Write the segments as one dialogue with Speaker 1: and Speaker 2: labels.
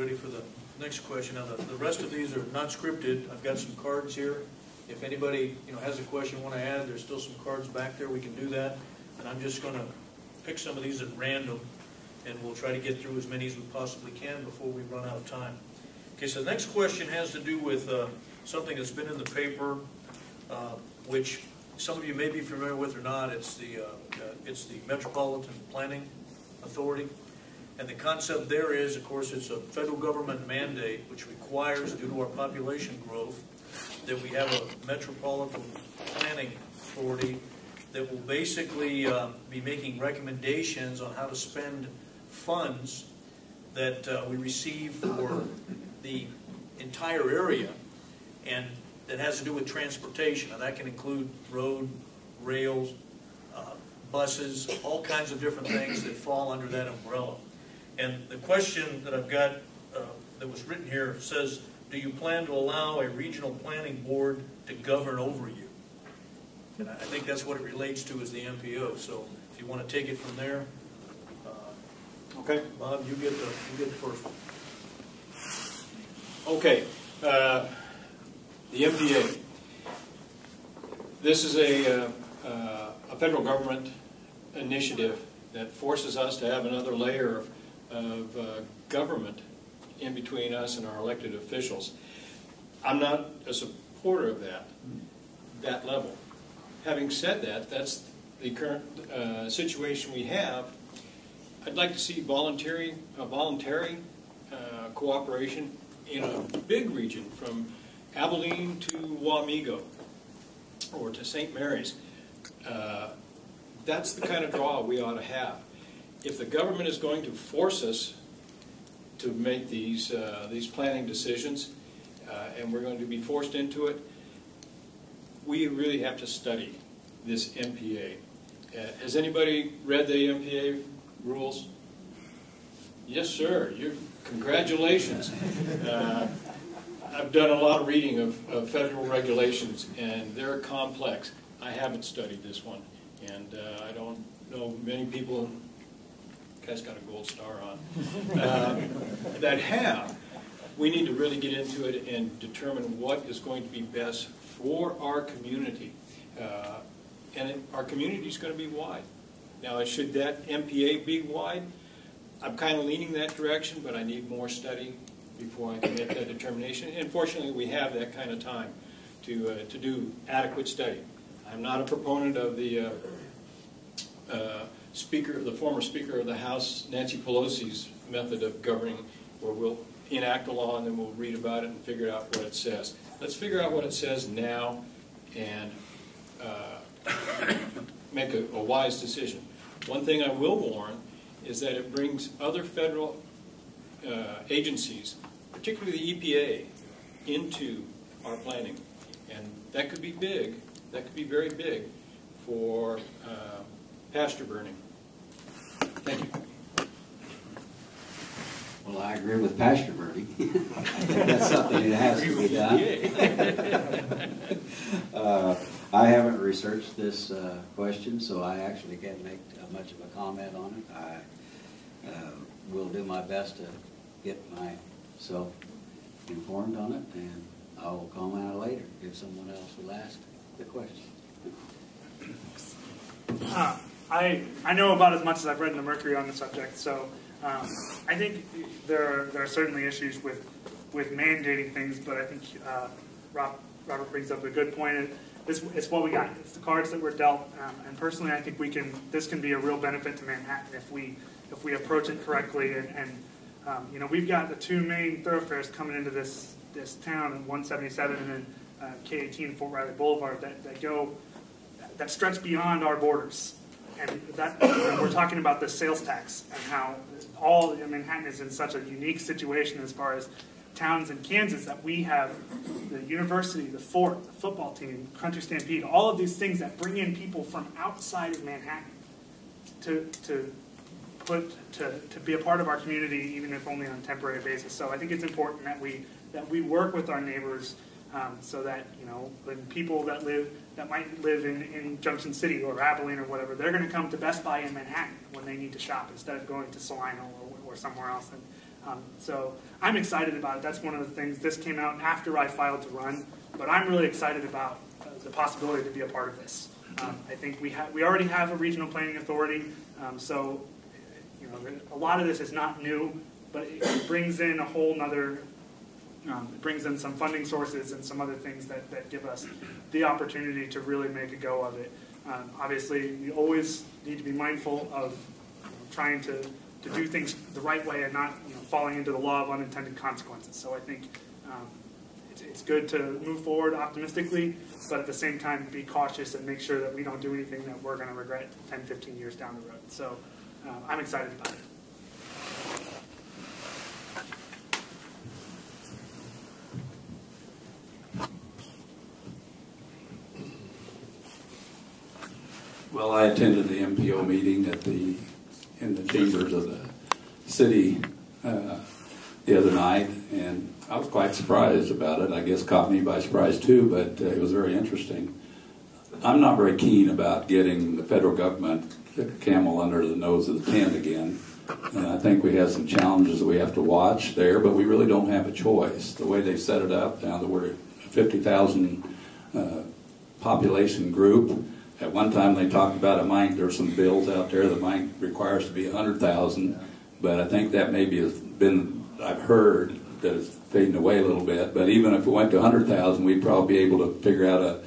Speaker 1: ready for the next question. Now, the rest of these are not scripted. I've got some cards here. If anybody has a question want to add, there's still some cards back there. We can do that. And I'm just going to pick some of these at random, and we'll try to get through as many as we possibly can before we run out of time. Okay, so the next question has to do with something that's been in the paper, which some of you may be familiar with or not. It's the Metropolitan Planning Authority. And the concept there is, of course, it's a federal government mandate which requires, due to our population growth, that we have a Metropolitan Planning Authority that will basically be making recommendations on how to spend funds that we receive for the entire area, and that has to do with transportation. And that can include road, rails, buses, all kinds of different things that fall under that umbrella. And the question that I've got that was written here says, do you plan to allow a regional planning board to govern over you? And I think that's what it relates to, is the MPO. So if you want to take it from there,
Speaker 2: okay,
Speaker 1: Bob, you get the first one.
Speaker 2: Okay, the MPA. This is a federal government initiative that forces us to have another layer of government in between us and our elected officials. I'm not a supporter of that level. Having said that, that's the current situation we have. I'd like to see voluntary cooperation in a big region, from Abilene to Wamego or to St. Mary's. That's the kind of draw we ought to have. If the government is going to force us to make these planning decisions, and we're going to be forced into it, we really have to study this MPA. Has anybody read the MPA rules? Yes, sir. Congratulations. I've done a lot of reading of federal regulations, and they're complex. I haven't studied this one, and I don't know many people. Guy's got a gold star on. That have. We need to really get into it and determine what is going to be best for our community. And our community is going to be wide. Now, should that MPA be wide? I'm kind of leaning that direction, but I need more study before I can make that determination. And fortunately, we have that kind of time to do adequate study. I'm not a proponent of the former Speaker of the House, Nancy Pelosi's method of governing, where we'll enact a law and then we'll read about it and figure out what it says. Let's figure out what it says now and make a wise decision. One thing I will warn is that it brings other federal agencies, particularly the EPA, into our planning. And that could be big, that could be very big for pasture burning. Thank you.
Speaker 3: Well, I agree with pasture burning. That's something that has to be done. I haven't researched this question, so I actually can't make much of a comment on it. I will do my best to get myself informed on it, and I will comment later if someone else will ask the question.
Speaker 4: I know about as much as I've read in the Mercury on the subject, so I think there are certainly issues with mandating things, but I think Robert brings up a good point. It's what we got. It's the cards that we're dealt, and personally, I think this can be a real benefit to Manhattan if we approach it correctly. And we've got the two main thoroughfares coming into this town, 177 and then K18 Fort Riley Boulevard, that stretch beyond our borders. And we're talking about the sales tax and how Manhattan is in such a unique situation as far as towns in Kansas, that we have the university, the fort, the football team, country stampede, all of these things that bring in people from outside of Manhattan to be a part of our community, even if only on a temporary basis. So I think it's important that we work with our neighbors, so that when people that might live in Junction City or Abilene or whatever, they're going to come to Best Buy in Manhattan when they need to shop instead of going to Salino or somewhere else. And So I'm excited about it. That's one of the things. This came out after I filed to run, but I'm really excited about the possibility to be a part of this. I think we already have a regional planning authority, so a lot of this is not new, but it brings in a whole nother. It brings in some funding sources and some other things that give us the opportunity to really make a go of it. Obviously, you always need to be mindful of trying to do things the right way and not falling into the law of unintended consequences. So I think it's good to move forward optimistically, but at the same time be cautious and make sure that we don't do anything that we're going to regret 10, 15 years down the road. So I'm excited about it.
Speaker 5: Well, I attended the MPO meeting in the chambers of the city the other night, and I was quite surprised about it. I guess caught me by surprise too, but it was very interesting. I'm not very keen about getting the federal government the camel under the nose of the tent again. And I think we have some challenges that we have to watch there, but we really don't have a choice. The way they set it up, now that we're a 50,000 population group. At one time they talked about there's some bills out there that might require us to be 100,000, but I think that maybe has been, I've heard that it's fading away a little bit, but even if it went to 100,000, we'd probably be able to figure out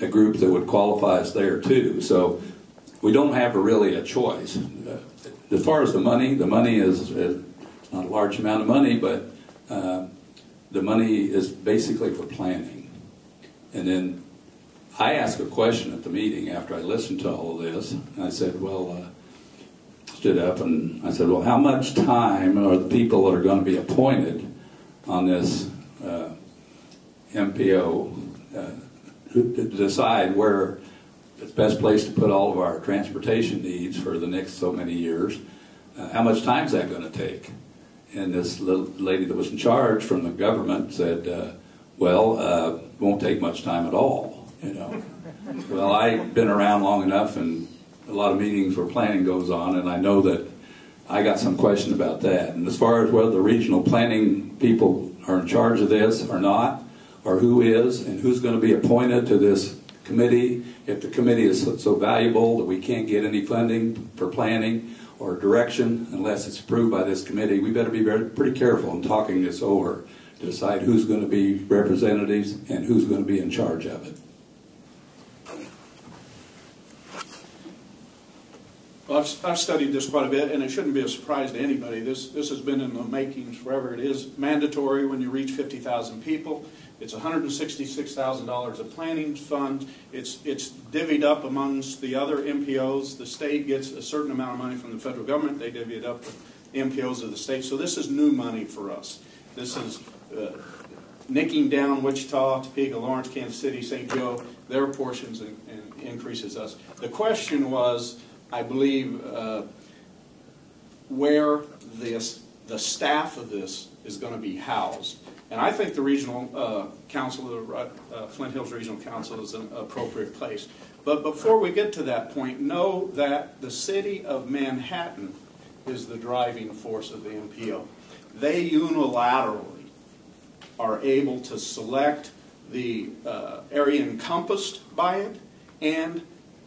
Speaker 5: a group that would qualify us there too. So we don't have really a choice. As far as the money is not a large amount of money, but the money is basically for planning. And then I asked a question at the meeting after I listened to all of this, and I said, stood up and I said, well, how much time are the people that are going to be appointed on this MPO to decide where it's best place to put all of our transportation needs for the next so many years? How much time is that going to take? And this little lady that was in charge from the government said, won't take much time at all. Well, I've been around long enough, and a lot of meetings where planning goes on, and I know that I got some question about that. And as far as whether the regional planning people are in charge of this or not, or who is, and who's going to be appointed to this committee, if the committee is so valuable that we can't get any funding for planning or direction unless it's approved by this committee, we better be pretty careful in talking this over to decide who's going to be representatives and who's going to be in charge of it.
Speaker 6: Well, I've studied this quite a bit, and it shouldn't be a surprise to anybody. This has been in the makings forever. It is mandatory when you reach 50,000 people. It's $166,000 of planning funds. It's divvied up amongst the other MPOs. The state gets a certain amount of money from the federal government. They divvy it up with the MPOs of the state. So this is new money for us. This is nicking down Wichita, Topeka, Lawrence, Kansas City, St. Joe, their portions, and increases us. The question was, I believe, where the staff of this is going to be housed. And I think the regional council, the Flint Hills Regional Council, is an appropriate place. But before we get to that point, know that the city of Manhattan is the driving force of the MPO. They unilaterally are able to select the area encompassed by it and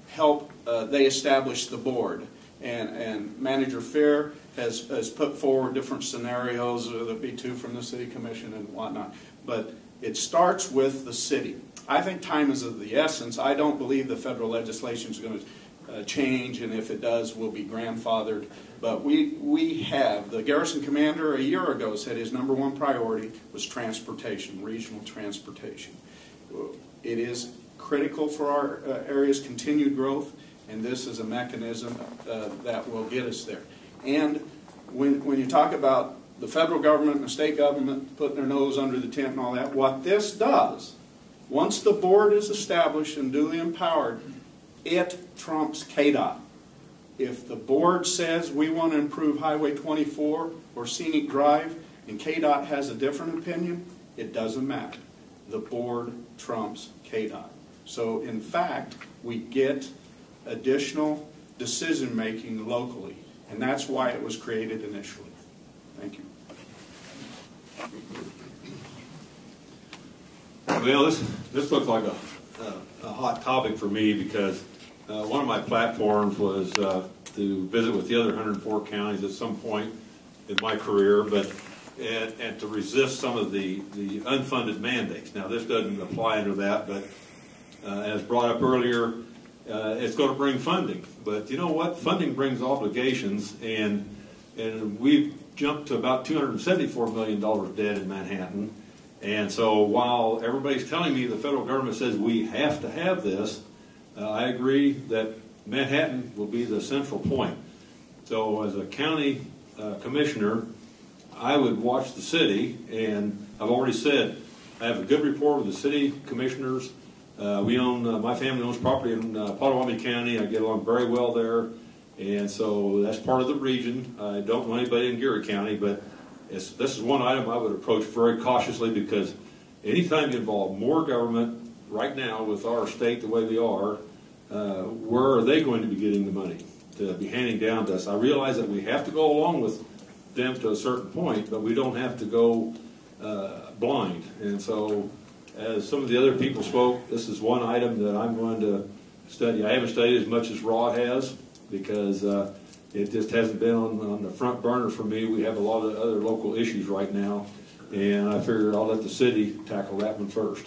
Speaker 6: help. They establish the board. And Manager Fair has put forward different scenarios. There'll be 2 from the City Commission and whatnot. But it starts with the city. I think time is of the essence. I don't believe the federal legislation is going to change, and if it does, we'll be grandfathered. But we have, the garrison commander a year ago said his #1 priority was transportation, regional transportation. It is critical for our area's continued growth, and this is a mechanism that will get us there. And when you talk about the federal government and the state government putting their nose under the tent and all that, what this does, once the board is established and duly empowered, it trumps KDOT. If the board says we want to improve Highway 24 or Scenic Drive and KDOT has a different opinion, it doesn't matter. The board trumps KDOT. So in fact, we get additional decision making locally, and that's why it was created initially. Thank you.
Speaker 7: Well, this looks like a hot topic for me because one of my platforms was to visit with the other 104 counties at some point in my career, and to resist some of the unfunded mandates. Now, this doesn't apply under that, but as brought up earlier, it's going to bring funding. But you know what? Funding brings obligations, and we've jumped to about $274 million debt in Manhattan. And so while everybody's telling me the federal government says we have to have this, I agree that Manhattan will be the central point. So as a county commissioner, I would watch the city, and I've already said I have a good rapport with the city commissioners. My family owns property in Potawatomi County. I get along very well there, and so that's part of the region. I don't know anybody in Geary County, but this is one item I would approach very cautiously, because anytime you involve more government right now with our state the way we are, where are they going to be getting the money to be handing down to us? I realize that we have to go along with them to a certain point, but we don't have to go blind. And so, as some of the other people spoke, this is one item that I'm going to study. I haven't studied as much as Rod has, because it just hasn't been on the front burner for me. We have a lot of other local issues right now, and I figured I'll let the city tackle that one first.